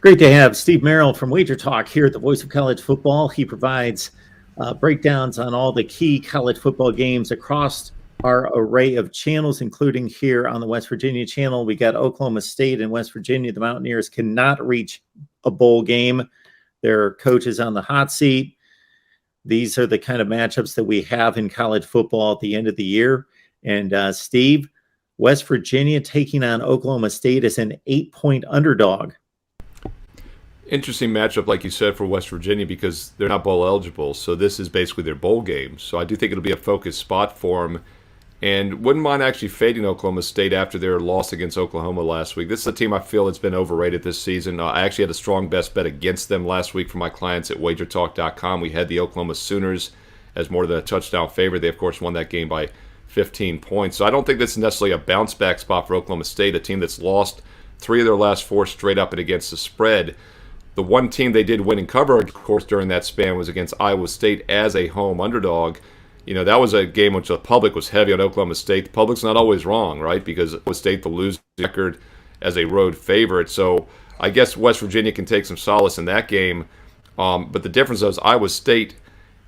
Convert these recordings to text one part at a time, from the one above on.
Great to have Steve Merrill from Wager Talk here at the Voice of College Football. He provides breakdowns on all the key college football games across our array of channels, including here on the West Virginia channel. We got Oklahoma State and West Virginia. The Mountaineers cannot reach a bowl game. Their coach is on the hot seat. These are the kind of matchups that we have in college football at the end of the year. And Steve, West Virginia taking on Oklahoma State as an 8-point underdog. Interesting matchup, like you said, for West Virginia because they're not bowl eligible. So this is basically their bowl game. So I do think it'll be a focused spot for them. And wouldn't mind actually fading Oklahoma State after their loss against Oklahoma last week. This is a team I feel has been overrated this season. I actually had a strong best bet against them last week for my clients at wagertalk.com. We had the Oklahoma Sooners as more than a touchdown favorite. They, of course, won that game by 15 points. So I don't think this is necessarily a bounce-back spot for Oklahoma State, a team that's lost 3 of their last 4 straight up and against the spread. The one team they did win and cover, of course, during that span was against Iowa State as a home underdog. You know, that was a game which the public was heavy on Oklahoma State. The public's not always wrong, right? Because Iowa State, the losing record as a road favorite. So I guess West Virginia can take some solace in that game. But the difference is Iowa State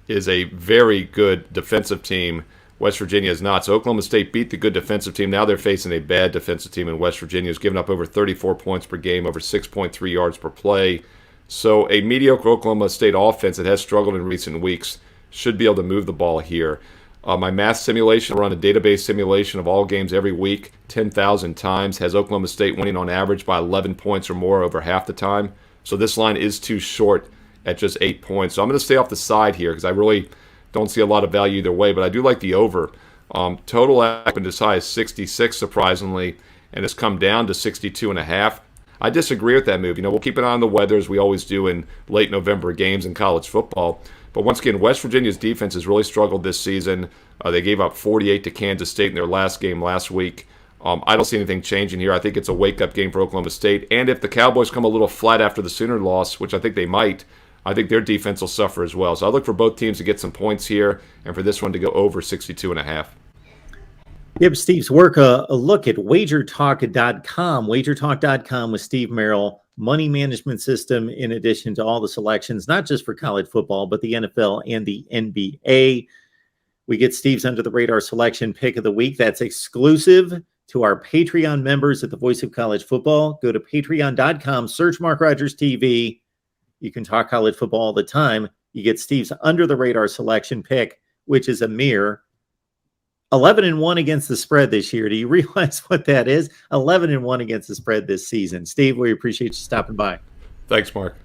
is a very good defensive team. West Virginia is not. So Oklahoma State beat the good defensive team. Now they're facing a bad defensive team in West Virginia who's given up over 34 points per game, over 6.3 yards per play. So a mediocre Oklahoma State offense that has struggled in recent weeks should be able to move the ball here. My math simulation, I run a database simulation of all games every week, 10,000 times, has Oklahoma State winning on average by 11 points or more over half the time. So this line is too short at just 8 points. So I'm going to stay off the side here because I really don't see a lot of value either way, but I do like the over. Total happened as high as 66, surprisingly, and it's come down to 62.5. I disagree with that move. You know, we'll keep an eye on the weather as we always do in late November games in college football. But once again, West Virginia's defense has really struggled this season. They gave up 48 to Kansas State in their last game last week. I don't see anything changing here. I think it's a wake-up game for Oklahoma State. And if the Cowboys come a little flat after the Sooner loss, which I think they might, I think their defense will suffer as well. So I look for both teams to get some points here and for this one to go over 62.5. Give Steve's work a look at wagertalk.com. Wagertalk.com with Steve Merrill. Money management system in addition to all the selections, not just for college football, but the NFL and the NBA. We get Steve's under the radar selection pick of the week. That's exclusive to our Patreon members at the Voice of College Football. Go to patreon.com, search MarkRogersTV. You can talk college football all the time. You get Steve's under the radar selection pick, which is a mere 11-1 against the spread this year. Do you realize what that is? 11-1 against the spread this season. Steve, we appreciate you stopping by. Thanks, Mark.